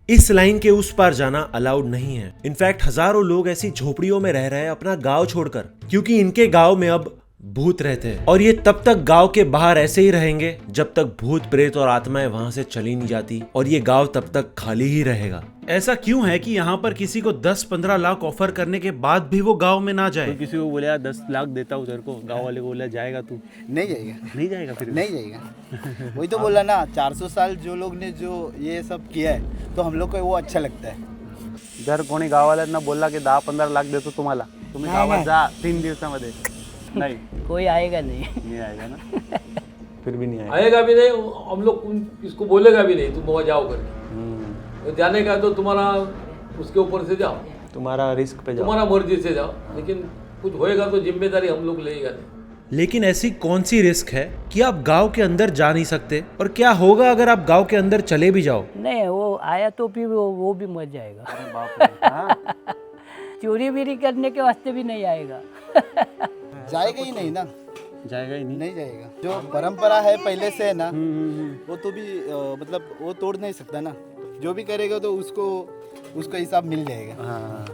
इस लाइन के उस पार जाना अलाउड नहीं है। इनफैक्ट हजारों लोग ऐसी झोपड़ियों में रह रहे हैं अपना गांव छोड़कर, क्योंकि इनके गांव में अब भूत रहते हैं और ये तब तक गांव के बाहर ऐसे ही रहेंगे जब तक भूत प्रेत और आत्माएं वहां से चली नहीं जाती, और ये गांव तब तक खाली ही रहेगा। ऐसा क्यों है कि यहाँ पर किसी को 10-15 लाख ऑफर करने के बाद भी वो गांव में ना जाए? तो किसी को बोले 10 लाख देता हूँ तेरे को, गांव वाले को बोला जाएगा तू? नहीं जाएगा, नहीं जाएगा फिर? नहीं जाएगा। वही तो बोला ना, 400 साल जो लोग ने जो ये सब किया है तो हम लोग को वो अच्छा लगता है। जर कोणी गावाल्यांना बोलला की 10-15 लाख देतो तुम्हाला, तुम्ही गावात जा 3 दिवसामध्ये, नहीं कोई आएगा नहीं आएगा ना? फिर भी नहीं आएगा भी नहीं, हम लोग इसको बोलेगा भी नहीं तुम वहाँ जाओ करके। तो जाने का तो तुम्हारा उसके ऊपर से जाओ, तुम्हारा रिस्क पे जाओ, तुम्हारा मर्जी से जाओ, लेकिन कुछ होएगा तो जिम्मेदारी हम लोग लेगा नहीं। लेकिन ऐसी कौन सी रिस्क है कि आप गांव के अंदर जा नहीं सकते? और क्या होगा अगर आप गांव के अंदर चले भी जाओ? नहीं, वो आया तो फिर वो भी मर जाएगा। बाप रे, हाँ? चोरी बीरी करने के वास्ते भी नहीं आएगा। जाएगा ही नहीं ना, जाएगा ही नहीं। नहीं जाएगा। जो परंपरा है पहले से है ना, वो तो भी मतलब वो तोड़ नहीं सकता ना। जो भी करेगा तो उसको हिसाब मिल जाएगा। हाँ।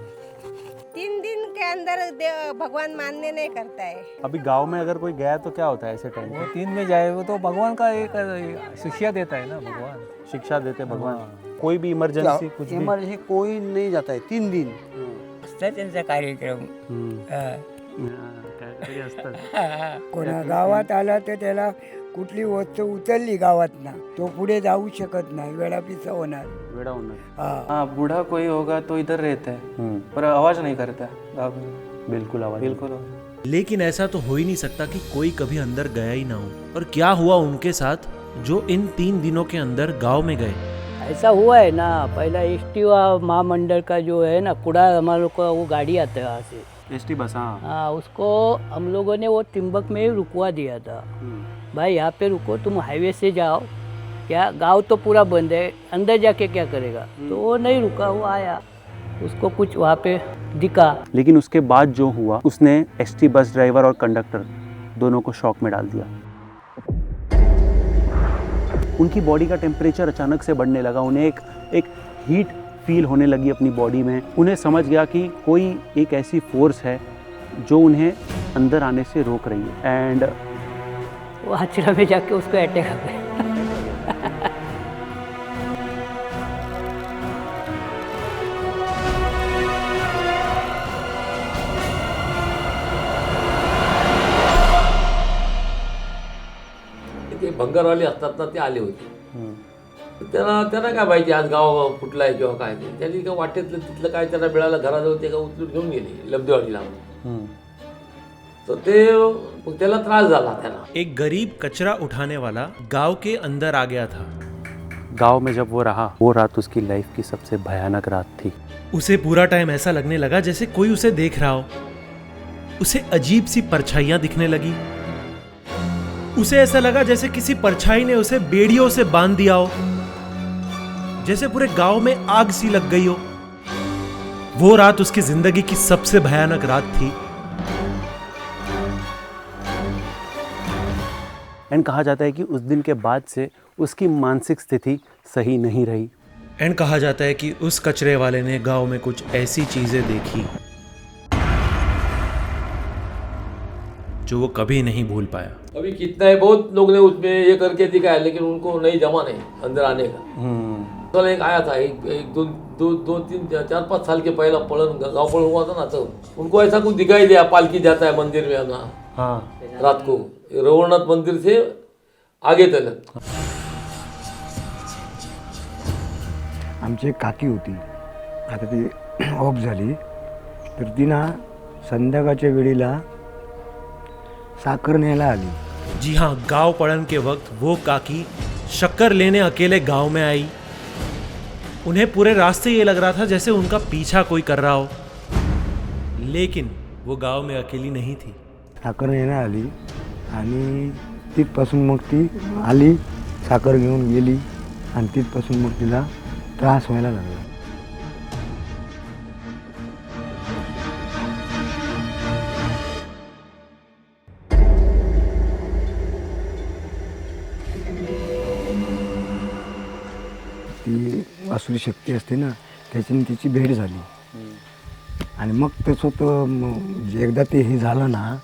3 दिन के अंदर भगवान मानने नहीं करता है। अभी गांव में अगर कोई गया तो क्या होता है ऐसे टाइम? वो 3 में जाए, वो तो भगवान का एक शिक्षा देता है ना, भगवान शिक्षा देते भगवान। कोई भी इमरजेंसी कुछ भी इमरजेंसी कोई नहीं जाता है 3 दिन। त्यांचा कार्यक्रम काहीतरी असतं. कोणा गावात आला तर त्याला कुठली वस्तू उचलली गावातना तो पुढे जाऊ शकत नाही, वेळापिसा होणार. वेडा होणार. हाँ, बूढ़ा कोई होगा तो इधर रहता है पर आवाज नहीं करता गाँव में, बिल्कुल आवाज बिल्कुल। लेकिन ऐसा तो हो ही नहीं सकता कि कोई कभी अंदर गया ही ना हो। और क्या हुआ उनके साथ जो इन 3 दिनों के अंदर गांव में गए? ऐसा हुआ है ना, पहला एसटी महामंडल का जो है ना कूड़ा, हमारे लोग का वो गाड़ी आता है वहाँ से, एसटी बस। हाँ, हाँ, उसको हम लोगों ने वो तिम्बक में ही रुकवा दिया था। भाई यहाँ पे रुको, तुम हाईवे से जाओ। क्या गांव तो पूरा बंद है, अंदर जाके क्या करेगा? तो वो नहीं रुका, वो आया, उसको कुछ वहाँ पे दिखा। लेकिन उसके बाद जो हुआ, उसने एसटी बस ड्राइवर और कंडक्टर दोनों को शॉक में डाल दिया। उनकी बॉडी का टेम्परेचर अचानक से बढ़ने लगा, उन्हें एक हीट फील होने लगी अपनी बॉडी में। उन्हें समझ गया कि कोई एक ऐसी फोर्स है जो उन्हें अंदर आने से रोक रही है। एंड वो आचरा में जाके उसको अटैक आ गया। ते भंगारवाले असतात ना, ते आले होते. त्यांना काय माहिती आज गाव कुठला आहे किंवा काय ते. त्यांनी का वाटेतलं तिथलं काय त्यांना मिळालं, घराजवळ ते का उचलून घेऊन गेले लब्धेवाडीला. तो ते मग त्याला त्रास झाला त्याला. एक गरीब कचरा उठाने वाला गांव के अंदर आ गया था। गांव में जब वो रहा, वो रात उसकी लाइफ की सबसे भयानक रात थी। उसे पूरा टाइम ऐसा लगने लगा जैसे कोई उसे देख रहा हो। उसे अजीब सी परछाइयां दिखने लगी। उसे ऐसा लगा जैसे किसी परछाई ने उसे बेड़ियों से बांध दिया हो, जैसे पूरे गांव में आग सी लग गई हो। वो रात उसकी जिंदगी की सबसे भयानक रात थी। एंड कहा जाता है कि उस दिन के बाद से उसकी मानसिक स्थिति सही नहीं रही। एंड कहा जाता है कि उस कचरे वाले ने गांव में कुछ ऐसी चीजें देखी जो वो कभी नहीं भूल पाया। अभी कितना है, बहुत लोग ने उसमें ये करके दिखाया, लेकिन उनको नहीं जमा नहीं अंदर आने का। तो एक आया था, एक दो तीन 4-5 साल के पहला पलन गाँव पलन हुआ था ना, तो उनको ऐसा कुछ दिखाई दिया, पालकी जाता है मंदिर में ना। हाँ, रात को रघुनाथ मंदिर से आगे तक। आमची एक काकी होती, आता ती ऑफ झाली, तर ती ना संध्याकाळच्या वेळेला साखर न्यायला आली। जी हाँ, गांव पड़न के वक्त वो काकी शक्कर लेने अकेले गांव में आई। उन्हें पूरे रास्ते ये लग रहा था जैसे उनका पीछा कोई कर रहा हो, लेकिन वो गांव में अकेली नहीं थी। साखर न्यायला आली आणि तिथपासून मग ती आली, साखर घेऊन गेली आणि तिथपासून मग तिला त्रास व्हायला लागला। ती आसुरी शक्ती असते ना त्याच्याने तिची भेट झाली आणि मग त्याचं एकदा ते हे झालं ना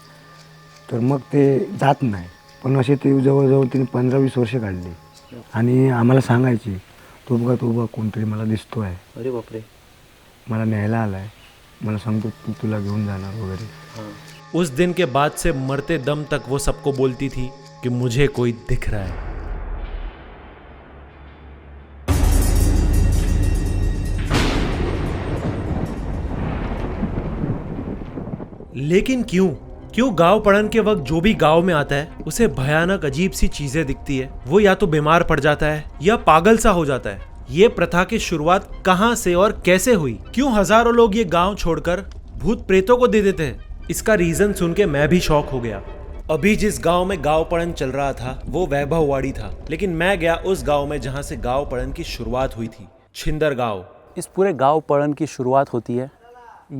तर मग ते जात नाही. पण असे ते जवळजवळ तिने 15-20 वर्ष काढली आणि आम्हाला सांगायची तो बघा कोणतरी मला दिसतो आहे, अरे बापरे, मला न्यायला आला आहे, मला सांगतो तुला घेऊन जाणार वगैरे. उस दिन के बाद से मरते दम तक वो सबको बोलती थी कि मुझे कोई दिख रहा है. लेकिन क्यों गांव पड़न के वक्त जो भी गांव में आता है उसे भयानक अजीब सी चीजें दिखती है. वो या तो बीमार पड़ जाता है या पागल सा हो जाता है. ये प्रथा की शुरुआत कहां से और कैसे हुई? क्यों हजारों लोग ये गांव छोड़कर भूत प्रेतों को दे देते हैं? इसका रीजन सुन के मैं भी शॉक हो गया. अभी जिस गांव में गांव पड़न चल रहा था वो वैभववाड़ी था, लेकिन मैं गया उस गांव में जहां से गांव पड़न की शुरुआत हुई थी, छिंदर गांव. इस पूरे गांव पड़न की शुरुआत होती है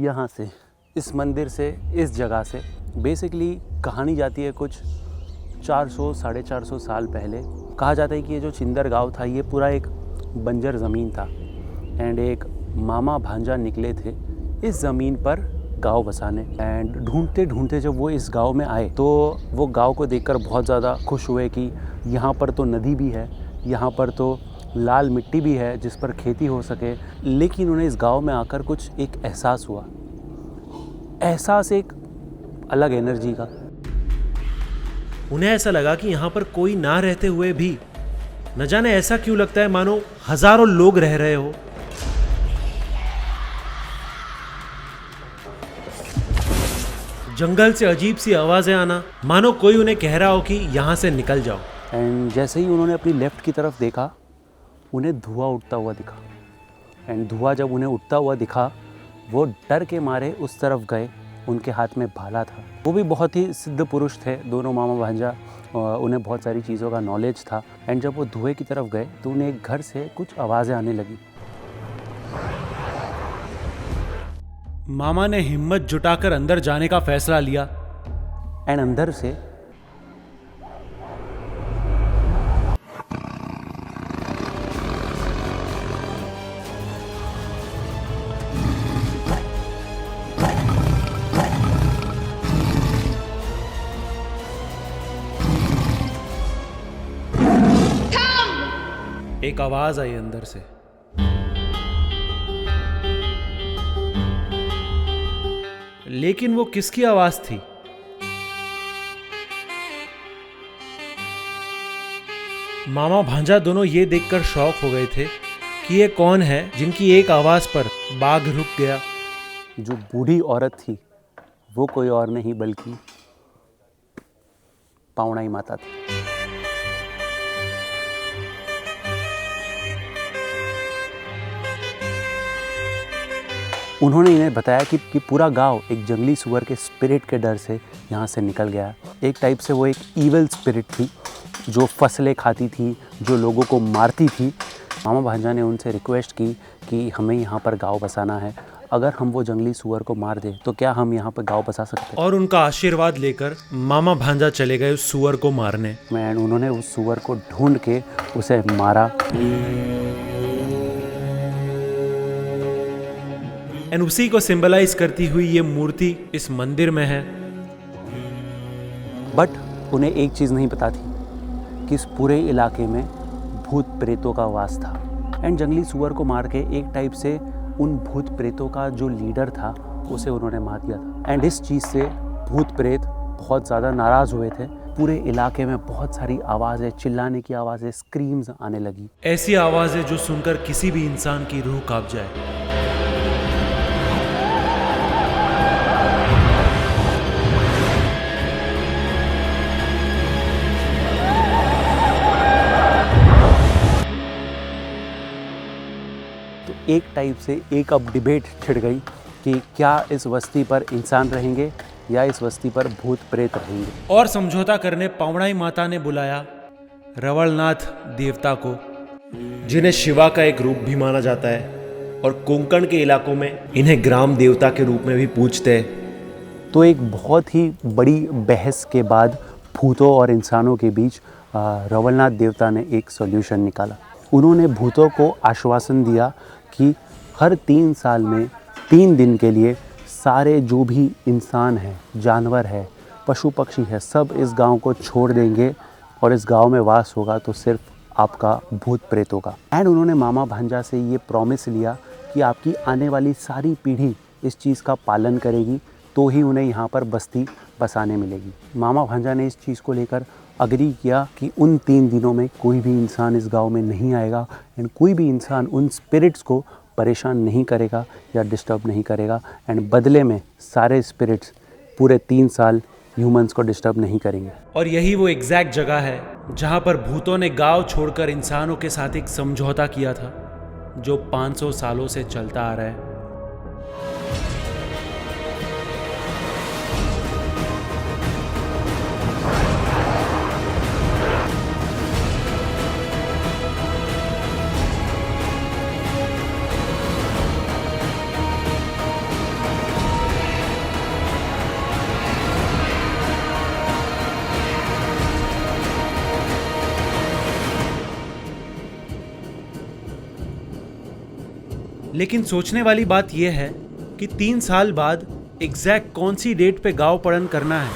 यहाँ से, इस मंदिर से, इस जगह से. बेसिकली कहानी जाती है कुछ 400-450 साल पहले. कहा जाता है कि ये जो छिंदर गांव था ये पूरा एक बंजर ज़मीन था एंड एक मामा भांजा निकले थे इस ज़मीन पर गांव बसाने. एंड ढूंढते ढूंढते जब वो इस गांव में आए तो वो गांव को देखकर बहुत ज़्यादा खुश हुए कि यहाँ पर तो नदी भी है, यहाँ पर तो लाल मिट्टी भी है जिस पर खेती हो सके. लेकिन उन्हें इस गांव में आकर कुछ एक एहसास हुआ, एहसास एक अलग एनर्जी का. उन्हें ऐसा लगा कि यहाँ पर कोई ना रहते हुए भी न जाने ऐसा क्यों लगता है मानो हजारों लोग रह रहे हो. जंगल से अजीब सी आवाजें आना, मानो कोई उन्हें कह रहा हो कि यहाँ से निकल जाओ. एंड जैसे ही उन्होंने अपनी लेफ़्ट की तरफ देखा उन्हें धुआं उठता हुआ दिखा. एंड धुआं जब उन्हें उठता हुआ दिखा वो डर के मारे उस तरफ गए. उनके हाथ में भाला था. वो भी बहुत ही सिद्ध पुरुष थे, दोनों मामा भांजा. उन्हें बहुत सारी चीज़ों का नॉलेज था. एंड जब वो धुएं की तरफ गए तो उन्हें एक घर से कुछ आवाज़ें आने लगी. मामा ने हिम्मत जुटाकर अंदर जाने का फैसला लिया. एंड अंदर से एक आवाज आई अंदर से. लेकिन वो किसकी आवाज थी? मामा भांजा दोनों ये देखकर शॉक हो गए थे कि ये कौन है जिनकी एक आवाज पर बाघ रुक गया. जो बूढ़ी औरत थी वो कोई और नहीं बल्कि पावनाई माता थी. उन्होंने इन्हें बताया कि पूरा गांव एक जंगली सुअर के स्पिरिट के डर से यहाँ से निकल गया. एक टाइप से वो एक ईविल स्पिरिट थी जो फसलें खाती थी, जो लोगों को मारती थी. मामा भांजा ने उनसे रिक्वेस्ट की कि हमें यहाँ पर गांव बसाना है. अगर हम वो जंगली सुअर को मार दें तो क्या हम यहाँ पर गांव बसा सकते हैं? और उनका आशीर्वाद लेकर मामा भांजा चले गए उस सुअर को मारने. एंड उन्होंने उस सुअर को ढूंढ के उसे मारा. एंड उसी को सिंबलाइज करती हुई ये मूर्ति इस मंदिर में है. बट उन्हें एक चीज़ नहीं पता थी कि इस पूरे इलाके में भूत प्रेतों का वास था. एंड जंगली सुअर को मार के एक टाइप से उन भूत प्रेतों का जो लीडर था उसे उन्होंने मार दिया था. एंड इस चीज़ से भूत प्रेत बहुत ज़्यादा नाराज़ हुए थे. पूरे इलाके में बहुत सारी आवाज़ें, चिल्लाने की आवाज़ें, स्क्रीम्स आने लगी. ऐसी आवाज़ें जो सुनकर किसी भी इंसान की रूह कांप जाए. एक टाइप से एक अब डिबेट छिड़ गई कि क्या इस बस्ती पर इंसान रहेंगे या इस बस्ती पर भूत प्रेत रहेंगे. और समझौता करने पावनाई माता ने बुलाया रवलनाथ देवता को, जिन्हें शिवा का एक रूप भी माना जाता है और कोंकण के इलाकों में इन्हें ग्राम देवता के रूप में भी पूजते हैं. तो एक बहुत ही बड़ी बहस के बाद भूतों और इंसानों के बीच रवलनाथ देवता ने एक सॉल्यूशन निकाला. उन्होंने भूतों को आश्वासन दिया कि हर 3 साल में 3 दिन के लिए सारे जो भी इंसान हैं, जानवर है, पशु पक्षी है, सब इस गांव को छोड़ देंगे और इस गांव में वास होगा तो सिर्फ आपका भूत प्रेत होगा। एंड उन्होंने मामा भांजा से ये प्रॉमिस लिया कि आपकी आने वाली सारी पीढ़ी इस चीज़ का पालन करेगी तो ही उन्हें यहाँ पर बस्ती बसाने मिलेगी। मामा भांजा ने इस चीज़ को लेकर अग्री किया कि उन 3 दिनों में कोई भी इंसान इस गांव में नहीं आएगा एंड कोई भी इंसान उन स्पिरिट्स को परेशान नहीं करेगा या डिस्टर्ब नहीं करेगा एंड बदले में सारे स्पिरिट्स पूरे 3 साल ह्यूमंस को डिस्टर्ब नहीं करेंगे। और यही वो एग्जैक्ट जगह है जहाँ पर भूतों ने गांव छोड़कर इंसानों के साथ एक समझौता किया था जो 500 सालों से चलता आ रहा है। लेकिन सोचने वाली बात यह है कि 3 साल बाद एग्जैक्ट कौन सी डेट पे गांव पड़न करना है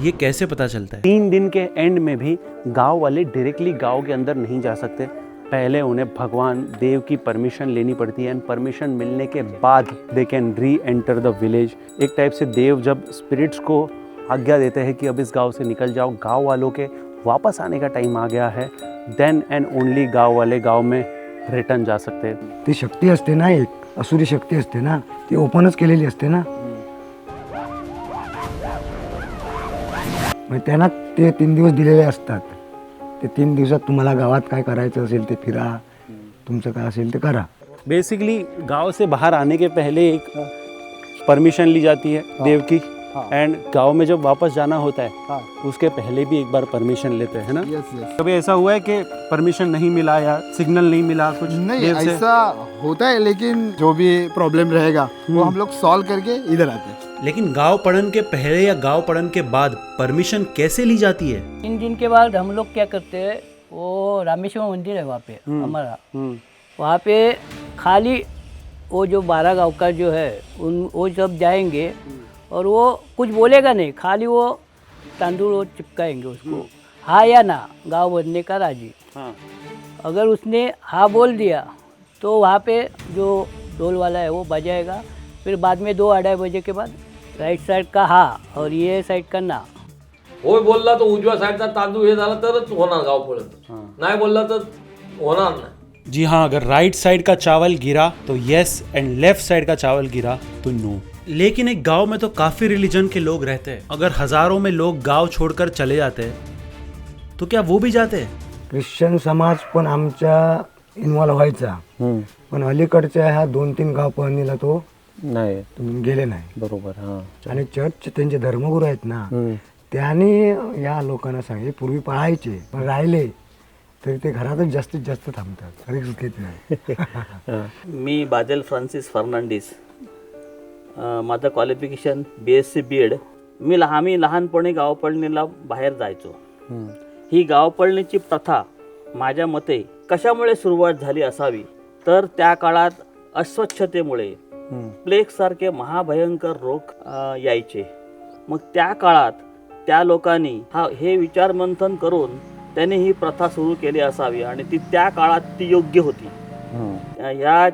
ये कैसे पता चलता है। 3 दिन के एंड में भी गांव वाले डायरेक्टली गांव के अंदर नहीं जा सकते। पहले उन्हें भगवान देव की परमिशन लेनी पड़ती है एंड परमिशन मिलने के बाद दे कैन री एंटर द विलेज। एक टाइप से देव जब स्पिरिट्स को आज्ञा देते हैं कि अब इस गांव से निकल जाओ, गांव वालों के वापस आने का टाइम आ गया है, देन एंड ओनली गांव वाले गांव में रिटर्न जा सकते हैं। ती शक्ती असते ना, एक असुरी शक्ती असते ना, ती ओपनच केलेली असते ना, मग त्यांना ते 3 दिवस दिलेले असतात। ते 3 दिवसात तुम्हाला गावात काय करायचं असेल ते फिरा, तुमचं काय असेल ते करा। बेसिकली गांव से बाहर आने के पहले एक परमिशन ली जाती है देव की एंड गांव में जब वापस जाना होता है उसके पहले भी एक बार परमिशन लेते हैं ना। कभी ऐसा हुआ है कि परमिशन नहीं मिला या सिग्नल नहीं मिला कुछ नहीं देव से? ऐसा होता है, लेकिन जो भी प्रॉब्लम रहेगा वो हम लोग सॉल्व करके इधर आते हैं। लेकिन गांव पड़न के पहले या गांव पड़न के बाद परमिशन कैसे ली जाती है? 3 दिन के बाद हम लोग क्या करते हैं, वो रामेश्वर मंदिर है वहाँ पे हमारा, वहाँ पे खाली वो जो 12 गाँव का जो है वो सब जाएंगे और वो कुछ बोलेगा नहीं, खाली वो तांदूल वो चिपकाएंगे उसको, हाँ या ना, गांव बनने का राजी। अगर उसने हाँ बोल दिया तो वहाँ पे जो ढोल वाला है वो बजाएगा, फिर बाद में 2-2:30 बजे के बाद राइट साइड का हाँ और ये साइड का ना। होय बोलला तर उजव्या साईडचा तांदूळ हे झाला तरच होणार गाव पळत, नाही बोलला तर होणार नाही। जी हाँ, अगर राइट साइड का चावल गिरा तो यस एंड लेफ्ट साइड का चावल गिरा तो नो। लेकिन एक गांव में तो काफी रिलीजन के लोग रहते हैं। अगर हजारों में लोग गांव छोड़कर चले जाते हैं तो क्या वो भी जाते हैं? ख्रिश्चन समाज पण आमच्या इन्व्हॉल्व व्हायचा, पण अलीकडच्या ह्या 2-3 गाव पळणीला तो नाही गेले नाही। बरोबर। हां आणि चर्च त्यांचे धर्मगुरू आहेत ना, त्यांनी या लोकांना सांगितले, पूर्वी पळायचे पण राहिले तरी ते घरातच जास्तीत जास्त थांबतात, रिस्क घेत नाही। मी बादल फ्रान्सिस फर्नांडिस, माझं क्वालिफिकेशन BSc BEd। आम्ही लहानपणी गावपळणीला बाहेर जायचो। ही गावपळणीची प्रथा माझ्या मते कशामुळे सुरुवात झाली असावी तर त्या काळात अस्वच्छतेमुळे प्लेगसारखे महाभयंकर रोग यायचे। मग त्या काळात त्या लोकांनी हे विचारमंथन करून त्यांनी ही प्रथा सुरू केली असावी आणि ती त्या काळात ती योग्य होती। या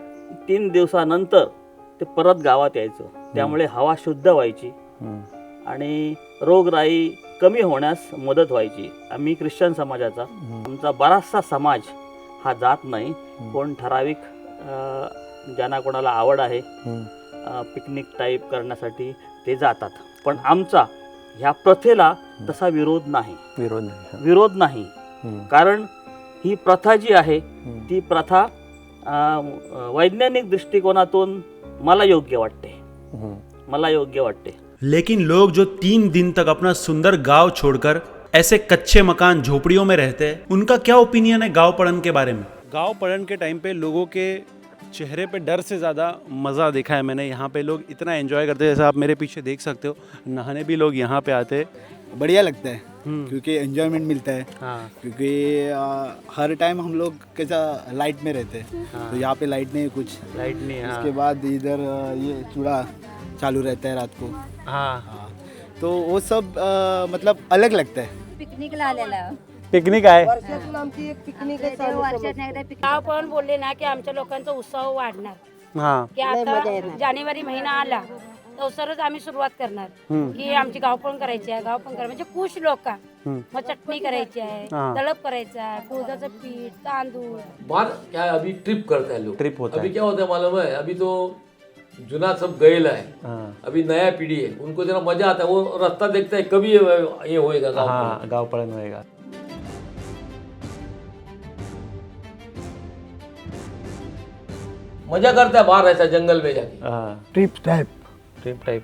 3 दिवसानंतर ते परत गावात यायचं, त्यामुळे हवा शुद्ध व्हायची आणि रोगराई कमी होण्यास मदत व्हायची। आम्ही ख्रिश्चन समाजाचा, आमचा बराचसा समाज हा जात नाही, कोण ठराविक ज्यांना कोणाला आवड आहे पिकनिक टाईप करण्यासाठी ते जातात, पण आमचा ह्या प्रथेला तसा विरोध नाही। कारण ही प्रथा जी आहे ती प्रथा वैज्ञानिक दृष्टिकोनातून मला योग्य वाटते। लेकिन लोग जो 3 दिन तक अपना सुंदर गांव छोड़कर ऐसे कच्चे मकान झोपड़ियों में रहते हैं, उनका क्या ओपिनियन है गांव पड़न के बारे में? गांव पड़न के टाइम पे लोगों के चेहरे पे डर से ज़्यादा मज़ा देखा है मैंने। यहाँ पे लोग इतना एंजॉय करते हैं, जैसा आप मेरे पीछे देख सकते हो, नहाने भी लोग यहाँ पे आते हैं। बढ़िया लगता है क्योंकि एंजॉयमेंट मिलता है। हाँ। क्योंकि हर टाइम हम लोग कैसा लाइट में रहते हैं, तो यहाँ पे लाइट नहीं, कुछ लाइट नहीं है। उसके बाद इधर ये चूड़ा चालू रहता है रात को। हाँ, तो वो सब मतलब अलग लगता है। पिकनिकला आलेला पिकनिक आहे। वर्षातून आमची एक पिकनिक आहे चालू समजतो. गाव पण बोलले ना की आमच्या लोकांचा उत्साह वाढणार हाँ की आता जानेवारी महिना आला तरच आम्ही सुरुवात करणार की आमची गावपळण करायची आहे, गावपळण करायची म्हणजे खुश लोक मग चटणी करायची आहे, तळप करायचा आहे, कुळदाचं पीठ, तांदूळ। बाहर क्या है, अभी ट्रिप करते हैं लोग। ट्रिप होता अभी क्या होता है मालूम है, अभी तो जुना सब गएला है, अभी नया पीढ़ी है, उनको जरा मजा आता है, वो रास्ता देखता है कभी ये होएगा गाँव हाँ गाँव पळण होएगा। मजा करता है बाहर रहता है जंगल में जाके। हाँ ट्रिप टाईप ट्रिप टाईप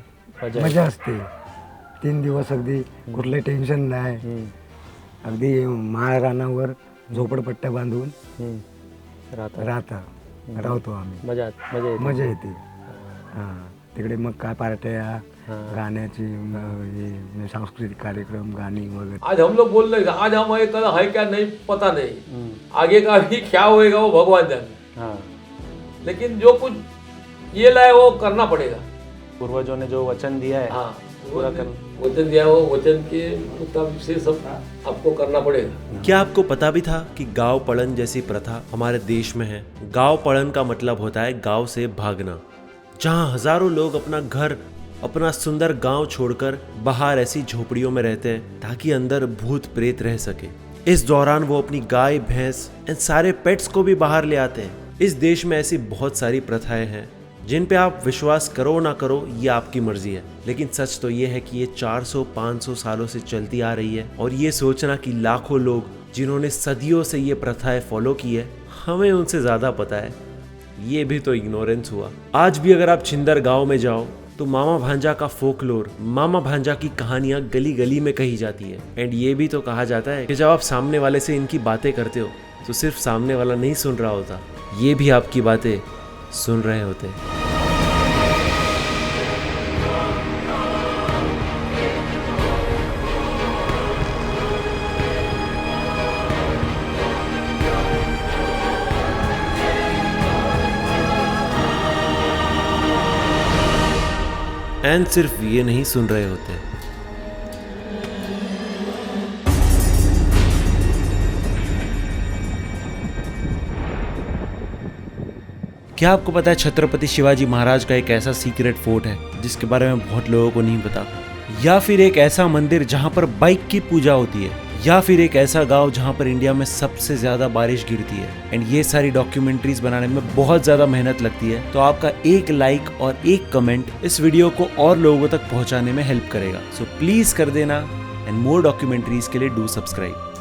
मजा असते. 3 दिवस अगदी कुठलं टेन्शन नाही. अगदी माळरानावर झोपडपट्ट्या बांधून राहतो आम्ही. मजा येते. हां तिकडे मग काय पार्ट्या, गाण्याची हे सांस्कृतिक कार्यक्रम, गाणी वगैरे. आज हम लोग बोल रहे हैं, आज हम कल है क्या नहीं पता नहीं, आगे का भी क्या होएगा वो भगवान जाने। लेकिन जो कुछ ये लाए वो करना पड़ेगा। पूर्वजों ने जो वचन दिया है हाँ पूरा करना, वचन दिया वो वचन के मुताबिक से सब आपको करना पड़ेगा। क्या आपको पता भी था कि गांव पड़न जैसी प्रथा हमारे देश में है? गांव पड़न का मतलब होता है गांव से भागना, जहां हजारों लोग अपना घर, अपना सुंदर गांव छोड़कर बाहर ऐसी झोपड़ियों में रहते हैं ताकि अंदर भूत प्रेत रह सके। इस दौरान वो अपनी गाय, भैंस इन सारे पेट्स को भी बाहर ले आते हैं। इस देश में ऐसी बहुत सारी प्रथाएं हैं जिन पे आप विश्वास करो ना करो, ये आपकी मर्जी है, लेकिन सच तो ये है कि ये 400-500 सालों से चलती आ रही है। और ये सोचना कि लाखों लोग जिन्होंने सदियों से ये प्रथाएं फॉलो की है, हमें उनसे ज़्यादा पता है, ये भी तो इग्नोरेंस हुआ। आज भी अगर आप छिंदर गांव में जाओ तो मामा भांजा का फोकलोर, मामा भांजा की कहानियां गली गली में कही जाती है। एंड ये भी तो कहा जाता है कि जब आप सामने वाले से इनकी बातें करते हो तो सिर्फ सामने वाला नहीं सुन रहा होता, ये भी आपकी बातें सुन रहे होते हैं। एंड सिर्फ ये नहीं सुन रहे होते, क्या आपको पता है छत्रपति शिवाजी महाराज का एक ऐसा सीक्रेट फोर्ट है जिसके बारे में बहुत लोगों को नहीं पता? या फिर एक ऐसा मंदिर जहां पर बाइक की पूजा होती है? या फिर एक ऐसा गांव जहां पर इंडिया में सबसे ज्यादा बारिश गिरती है? एंड ये सारी डॉक्यूमेंट्रीज बनाने में बहुत ज्यादा मेहनत लगती है, तो आपका एक लाइक और एक कमेंट इस वीडियो को और लोगों तक पहुंचाने में हेल्प करेगा। सो प्लीज कर देना, एंड मोर डॉक्यूमेंट्रीज के लिए डू सब्सक्राइब।